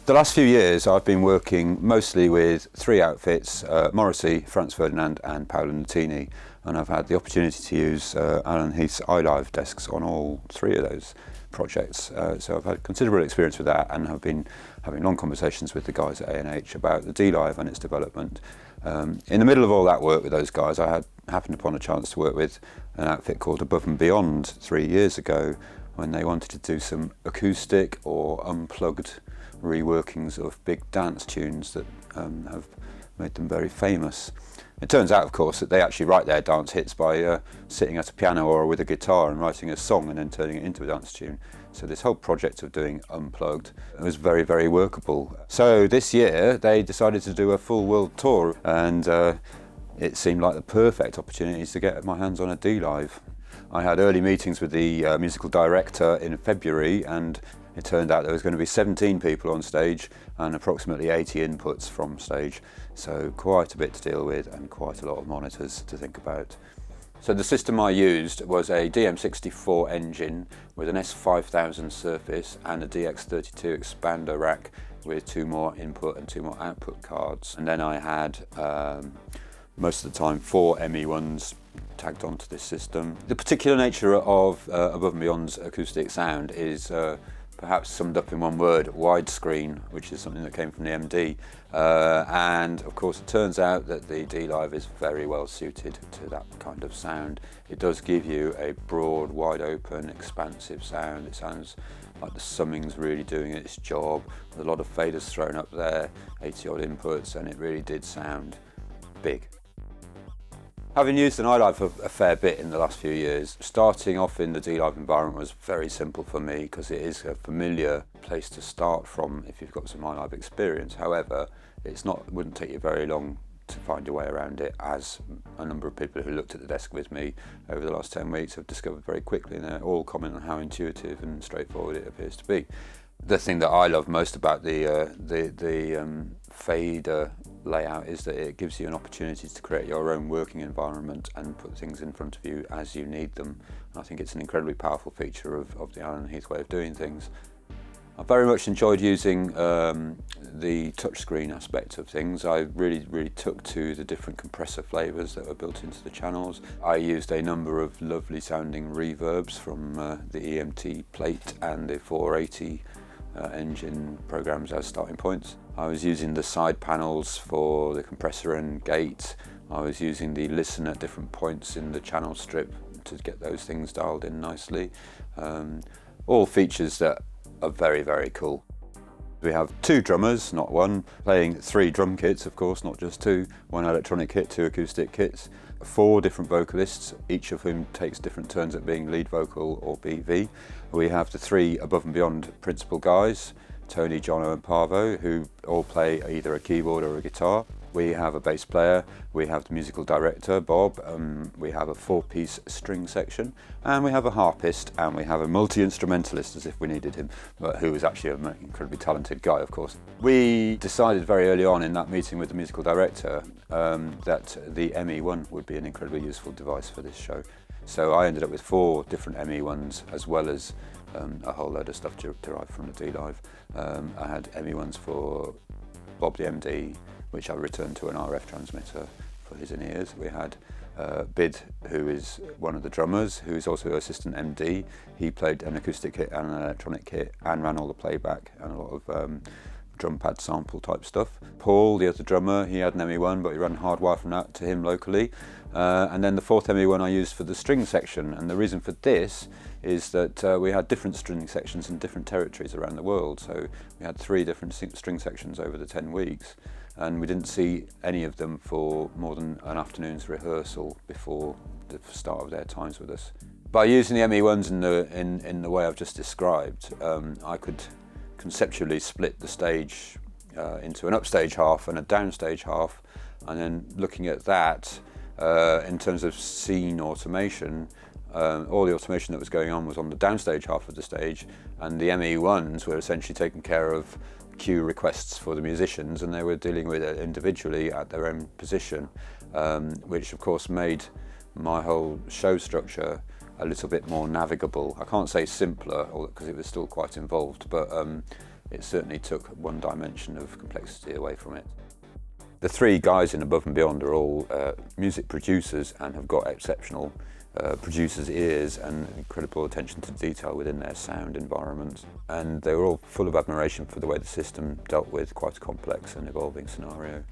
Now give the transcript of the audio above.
The last few years I've been working mostly with three outfits, Morrissey, Franz Ferdinand and Paolo Nutini, and I've had the opportunity to use Allen Heath's dLive desks on all three of those projects. So I've had considerable experience with that and have been having long conversations with the guys at A&H about the dLive and its development. In the middle of all that work with those guys, I had happened upon a chance to work with an outfit called Above and Beyond 3 years ago when they wanted to do some acoustic or unplugged reworkings of big dance tunes that have made them very famous. It turns out, of course, that they actually write their dance hits by sitting at a piano or with a guitar and writing a song and then turning it into a dance tune. So this whole project of doing unplugged was very, very workable. So this year they decided to do a full world tour, and it seemed like the perfect opportunity to get my hands on a dLive. I had early meetings with the musical director in February, and it turned out there was going to be 17 people on stage and approximately 80 inputs from stage. So quite a bit to deal with and quite a lot of monitors to think about. So the system I used was a DM64 engine with an S5000 surface and a DX32 expander rack with 2 more input and 2 more output cards. And then I had most of the time 4 ME1s tagged onto this system. The particular nature of Above and Beyond's acoustic sound is perhaps summed up in one word: widescreen, which is something that came from the MD. And of course it turns out that the dLive is very well suited to that kind of sound. It does give you a broad, wide open, expansive sound. It sounds like the summing's really doing its job, with a lot of faders thrown up there, 80 odd inputs, and it really did sound big. Having used an dLive a fair bit in the last few years, starting off in the dLive environment was very simple for me because it is a familiar place to start from if you've got some dLive experience. However, it wouldn't take you very long to find your way around it, as a number of people who looked at the desk with me over the last 10 weeks have discovered very quickly, and they all comment on how intuitive and straightforward it appears to be. The thing that I love most about the fader layout is that it gives you an opportunity to create your own working environment and put things in front of you as you need them. And I think it's an incredibly powerful feature of the Allen Heath way of doing things. I very much enjoyed using the touchscreen aspect of things. I really took to the different compressor flavors that were built into the channels. I used a number of lovely sounding reverbs from the EMT plate and the 480 engine programs as starting points. I was using the side panels for the compressor and gate. I was using the listen at different points in the channel strip to get those things dialed in nicely. All features that are very, very cool. We have 2 drummers, not 1, playing 3 drum kits, of course, not just 2, 1 electronic kit, 2 acoustic kits, 4 different vocalists, each of whom takes different turns at being lead vocal or BV. We have the 3 Above and Beyond principal guys, Tony, Jono and Parvo, who all play either a keyboard or a guitar. We have a bass player, we have the musical director, Bob, we have a 4-piece string section, and we have a harpist, and we have a multi-instrumentalist, as if we needed him, but who is actually an incredibly talented guy, of course. We decided very early on in that meeting with the musical director that the ME1 would be an incredibly useful device for this show. So I ended up with 4 different ME1s, as well as a whole load of stuff derived from the dLive. I had ME1s for Bob the MD, which I returned to an RF transmitter for his in-ears. We had Bid, who is one of the drummers, who is also assistant MD. He played an acoustic kit and an electronic kit and ran all the playback and a lot of drum pad sample type stuff. Paul, the other drummer, he had an ME1, but he ran hardwire from that to him locally. And then the 4th ME1 I used for the string section, and the reason for this is that we had different string sections in different territories around the world. So we had 3 different string sections over the 10 weeks. And we didn't see any of them for more than an afternoon's rehearsal before the start of their times with us. By using the ME1s in the way I've just described, I could conceptually split the stage into an upstage half and a downstage half, and then looking at that in terms of scene automation, all the automation that was going on was on the downstage half of the stage, and the ME1s were essentially taking care of cue requests for the musicians, and they were dealing with it individually at their own position, which of course made my whole show structure a little bit more navigable. I can't say simpler, because it was still quite involved, but it certainly took one dimension of complexity away from it. The three guys in Above and Beyond are all music producers and have got exceptional producers' ears and incredible attention to detail within their sound environment. And they were all full of admiration for the way the system dealt with quite a complex and evolving scenario.